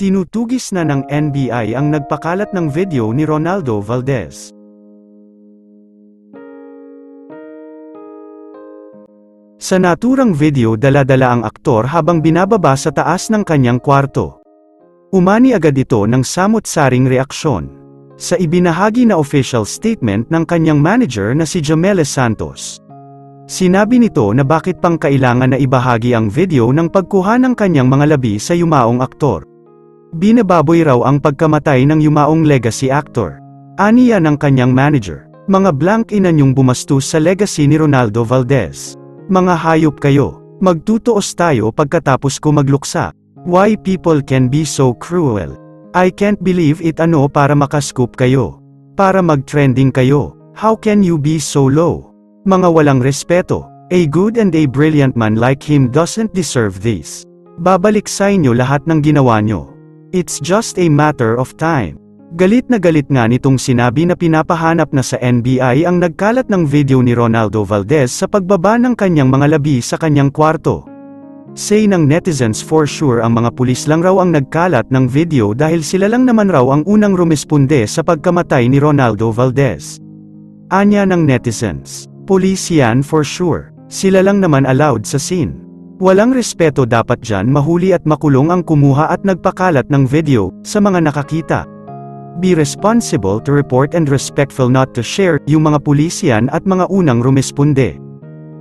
Tinutugis na ng NBI ang nagpakalat ng video ni Ronaldo Valdez. Sa naturang video, dala-dala ang aktor habang binababa sa taas ng kanyang kwarto. Umani agad ito ng samot-saring reaksyon sa ibinahagi na official statement ng kanyang manager na si Jameles Santos. Sinabi nito na bakit pang kailangan na ibahagi ang video ng pagkuha ng kanyang mga labi sa yumaong aktor. Binababoy raw ang pagkamatay ng yumaong legacy actor. Aniya ng kanyang manager, "Mga blank ina niyong bumastos sa legacy ni Ronaldo Valdez. Mga hayop kayo. Magtutuos tayo pagkatapos ko magluksa. Why people can be so cruel. I can't believe it." Para makascoop kayo. Para mag-trending kayo. How can you be so low? Mga walang respeto. A good and a brilliant man like him doesn't deserve this. Babalik sa inyo lahat ng ginawa nyo. It's just a matter of time. Galit na galit nga nitong sinabi na pinapahanap na sa NBI ang nagkalat ng video ni Ronaldo Valdez sa pagbaba ng kanyang mga labi sa kanyang kwarto. Say ng netizens, for sure ang mga pulis lang raw ang nagkalat ng video dahil sila lang naman raw ang unang rumisponde sa pagkamatay ni Ronaldo Valdez. Anya ng netizens, "Pulis yan for sure. Sila lang naman allowed sa scene. Walang respeto, dapat dyan mahuli at makulong ang kumuha at nagpakalat ng video." Sa mga nakakita, "Be responsible to report and respectful not to share." Yung mga pulis yan at mga unang rumisponde.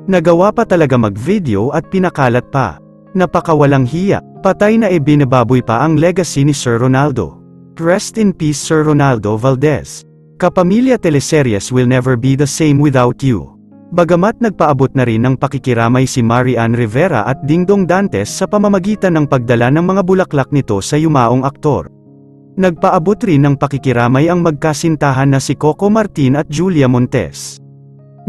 Nagawa pa talaga mag-video at pinakalat pa. Napakawalang hiya. Patay na binababoy pa ang legacy ni Sir Ronaldo. Rest in peace Sir Ronaldo Valdez. Kapamilya teleseries will never be the same without you. Bagamat nagpaabot na rin ng pakikiramay si Marian Rivera at Dingdong Dantes sa pamamagitan ng pagdala ng mga bulaklak nito sa yumaong aktor. Nagpaabot rin ng pakikiramay ang magkasintahan na si Coco Martin at Julia Montes.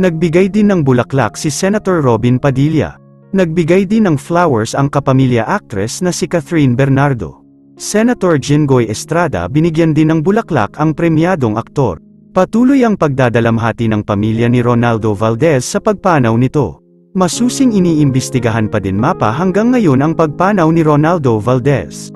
Nagbigay din ng bulaklak si Senator Robin Padilla. Nagbigay din ng flowers ang kapamilya actress na si Catherine Bernardo. Senator Jinggoy Estrada binigyan din ng bulaklak ang premyadong aktor. Patuloy ang pagdadalamhati ng pamilya ni Ronaldo Valdez sa pagpanaw nito. Masusing iniimbestigahan pa din mapa hanggang ngayon ang pagpanaw ni Ronaldo Valdez.